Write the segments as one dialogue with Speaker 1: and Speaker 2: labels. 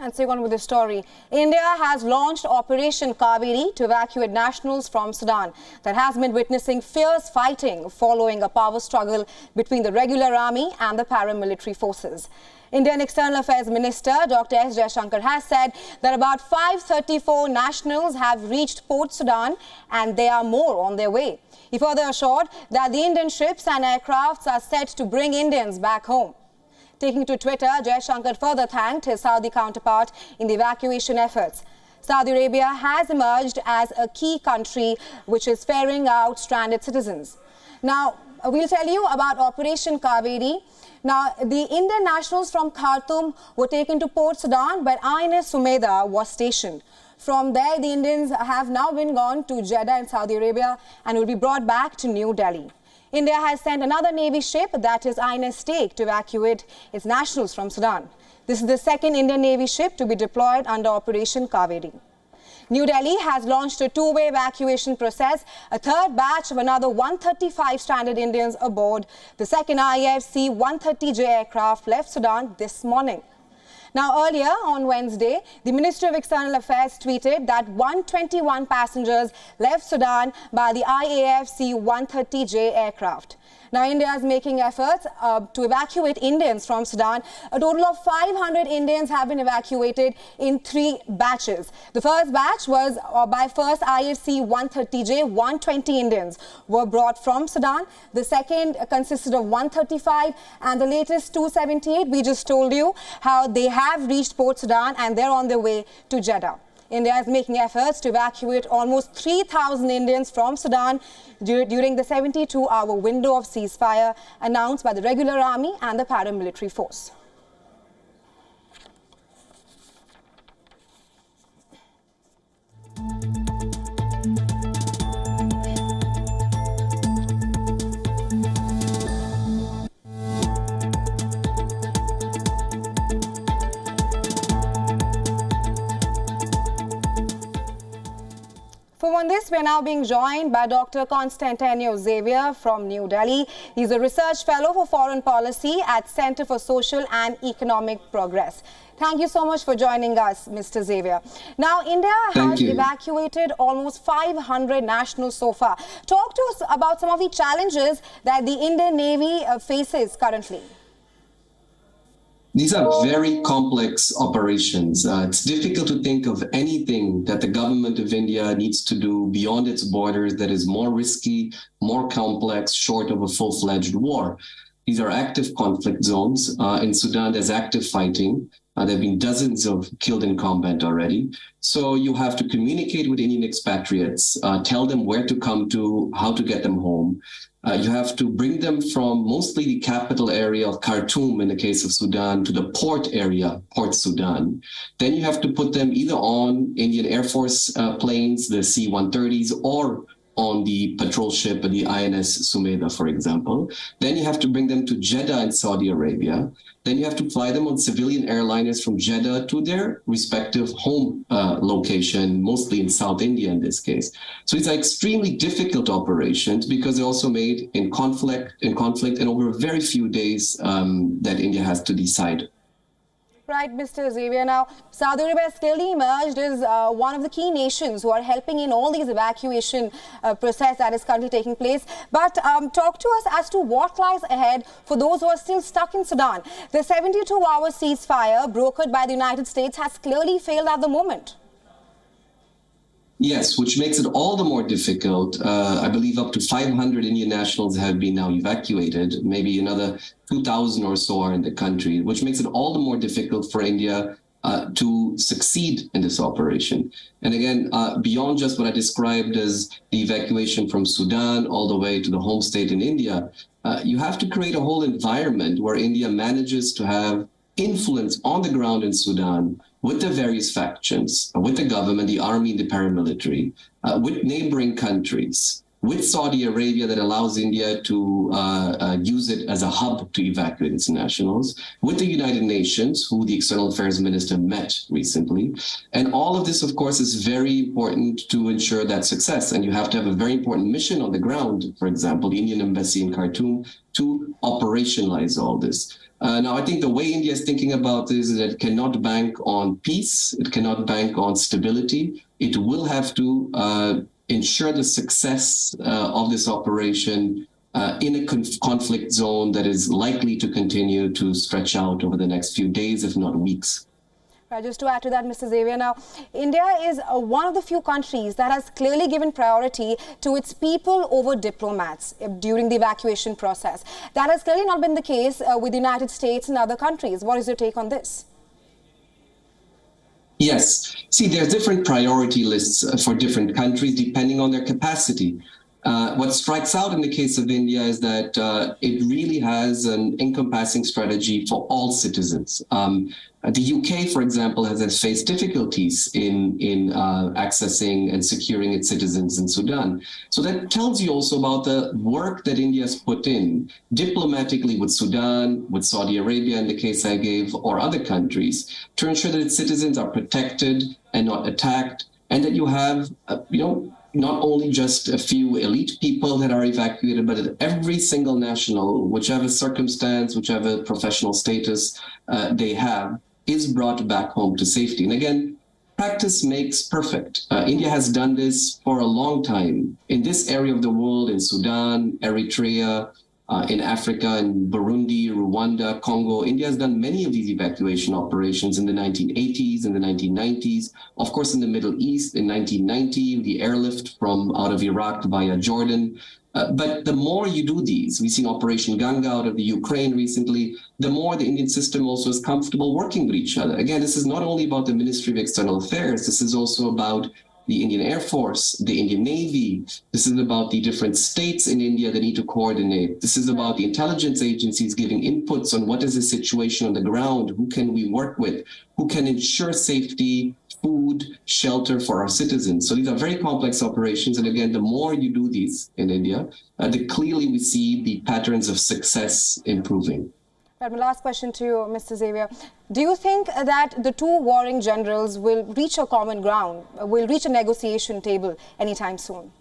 Speaker 1: And staying on with the story, India has launched Operation Kaveri to evacuate nationals from Sudan that has been witnessing fierce fighting following a power struggle between the regular army and the paramilitary forces. Indian External Affairs Minister Dr. S. Jaishankar has said that about 534 nationals have reached Port Sudan and there are more on their way. He further assured that the Indian ships and aircrafts are set to bring Indians back home. Taking to Twitter, Jaishankar further thanked his Saudi counterpart in the evacuation efforts. Saudi Arabia has emerged as a key country which is ferrying out stranded citizens. Now, we'll tell you about Operation Kaveri. Now, the Indian nationals from Khartoum were taken to Port Sudan, but INS Sumeda was stationed. From there, the Indians have now been gone to Jeddah in Saudi Arabia and will be brought back to New Delhi. India has sent another Navy ship, that is INS Stake, to evacuate its nationals from Sudan. This is the second Indian Navy ship to be deployed under Operation Kaveri. New Delhi has launched a two-way evacuation process, a third batch of another 135 stranded Indians aboard. The second RAF C-130J aircraft left Sudan this morning. Now, earlier on Wednesday, the Ministry of External Affairs tweeted that 121 passengers left Sudan by the IAF C-130J aircraft. Now, India is making efforts to evacuate Indians from Sudan. A total of 500 Indians have been evacuated in 3 batches. The first batch was by first IFC 130J, 120 Indians were brought from Sudan. The second consisted of 135 and the latest 278. We just told you how they have reached Port Sudan and they're on their way to Jeddah. India is making efforts to evacuate almost 3,000 Indians from Sudan during the 72-hour window of ceasefire announced by the regular army and the paramilitary force. On this, we are now being joined by Dr. Constantino Xavier from New Delhi. He's a research fellow for foreign policy at Center for Social and Economic Progress. Thank you so much for joining us, Mr. Xavier. Now, India has evacuated almost 500 nationals so far. Talk to us about some of the challenges that the Indian Navy faces currently.
Speaker 2: These are very complex operations. It's difficult to think of anything that the government of India needs to do beyond its borders that is more risky, more complex, short of a full-fledged war. These are active conflict zones. In Sudan, there's active fighting. There have been dozens of killed in combat already. So you have to communicate with Indian expatriates, tell them where to come to, how to get them home. You have to bring them from mostly the capital area of Khartoum, in the case of Sudan, to the port area, Port Sudan. Then you have to put them either on Indian Air Force planes, the C-130s, or on the patrol ship, the INS Sumeda, for example. Then you have to bring them to Jeddah in Saudi Arabia. Then you have to fly them on civilian airliners from Jeddah to their respective home location, mostly in South India in this case. So it's extremely difficult operations because they're also made in conflict and over very few days that India has to decide.
Speaker 1: Right, Mr. Xavier. Now, Saudi Arabia has clearly emerged as one of the key nations who are helping in all these evacuation process that is currently taking place. But talk to us as to what lies ahead for those who are still stuck in Sudan. The 72-hour ceasefire brokered by the United States has clearly failed at the moment.
Speaker 2: Yes, which makes it all the more difficult. I believe up to 500 Indian nationals have been now evacuated. Maybe another 2,000 or so are in the country, which makes it all the more difficult for India to succeed in this operation. And again, beyond just what I described as the evacuation from Sudan all the way to the home state in India, you have to create a whole environment where India manages to have influence on the ground in Sudan with the various factions, with the government, the army, the paramilitary, with neighboring countries, with Saudi Arabia that allows India to use it as a hub to evacuate its nationals, with the United Nations, who the External Affairs Minister met recently. And all of this, of course, is very important to ensure that success. And you have to have a very important mission on the ground, for example, the Indian Embassy in Khartoum, to operationalize all this. Now, I think the way India is thinking about this is that it cannot bank on peace. It cannot bank on stability. It will have to ensure the success of this operation in a conflict zone that is likely to continue to stretch out over the next few days, if not weeks.
Speaker 1: Just to add to that, Mr. Xavier, now, India is one of the few countries that has clearly given priority to its people over diplomats during the evacuation process. That has clearly not been the case with the United States and other countries. What is your take on this?
Speaker 2: Yes. See, there's different priority lists for different countries depending on their capacity. What strikes out in the case of India is that it really has an encompassing strategy for all citizens. The UK, for example, has faced difficulties in accessing and securing its citizens in Sudan. So that tells you also about the work that India has put in diplomatically with Sudan, with Saudi Arabia in the case I gave, or other countries, to ensure that its citizens are protected and not attacked, and that you have, not only just a few elite people that are evacuated, but that every single national, whichever circumstance, whichever professional status they have, is brought back home to safety. And again, practice makes perfect. India has done this for a long time in this area of the world, in Sudan, Eritrea, in Africa, in Burundi, Rwanda, Congo. India has done many of these evacuation operations in the 1980s, in the 1990s. Of course, in the Middle East, in 1990, the airlift from out of Iraq via Jordan. But the more you do these, we've seen Operation Ganga out of the Ukraine recently, the more the Indian system also is comfortable working with each other. Again, this is not only about the Ministry of External Affairs, this is also about the Indian Air Force, the Indian Navy. This is about the different states in India that need to coordinate. This is about the intelligence agencies giving inputs on what is the situation on the ground, who can we work with, who can ensure safety, food, shelter for our citizens. So these are very complex operations. And again, the more you do these in India, the clearly we see the patterns of success improving.
Speaker 1: But my last question to you, Mr. Xavier. Do you think that the two warring generals will reach a common ground, will reach a negotiation table anytime soon?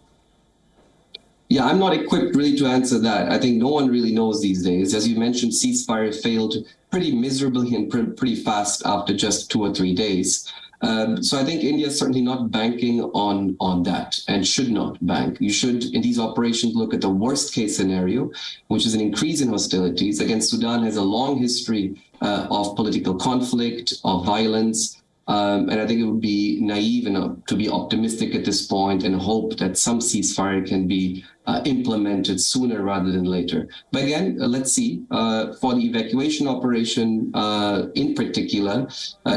Speaker 2: Yeah, I'm not equipped really to answer that. I think no one really knows these days. As you mentioned, ceasefire failed pretty miserably and pretty fast after just 2 or 3 days. So I think India is certainly not banking on that and should not bank. You should, in these operations, look at the worst case scenario, which is an increase in hostilities. Again, Sudan has a long history of political conflict, of violence. And I think it would be naive to be optimistic at this point and hope that some ceasefire can be implemented sooner rather than later. But again, let's see. For the evacuation operation in particular,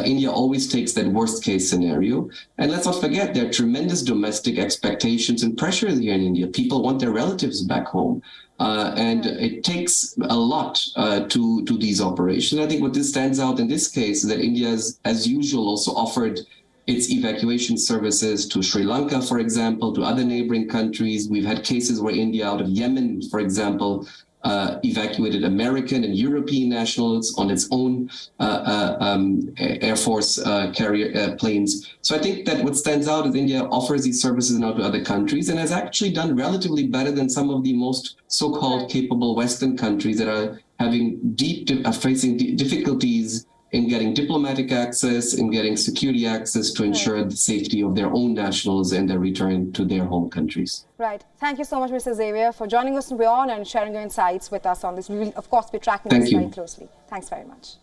Speaker 2: India always takes that worst case scenario. And let's not forget, there are tremendous domestic expectations and pressures here in India. People want their relatives back home. And it takes a lot to these operations. I think what this stands out in this case is that India has, as usual, also offered its evacuation services to Sri Lanka, for example, to other neighboring countries. We've had cases where India out of Yemen, for example, evacuated American and European nationals on its own Air Force carrier planes. So I think that what stands out is India offers these services now to other countries and has actually done relatively better than some of the most so-called capable Western countries that are having facing difficulties in getting diplomatic access, in getting security access to ensure the safety of their own nationals and their return to their home countries.
Speaker 1: Right. Thank you so much, Mr. Xavier, for joining us on WION and sharing your insights with us on this. We will, of course, be tracking this very closely. Thanks very much.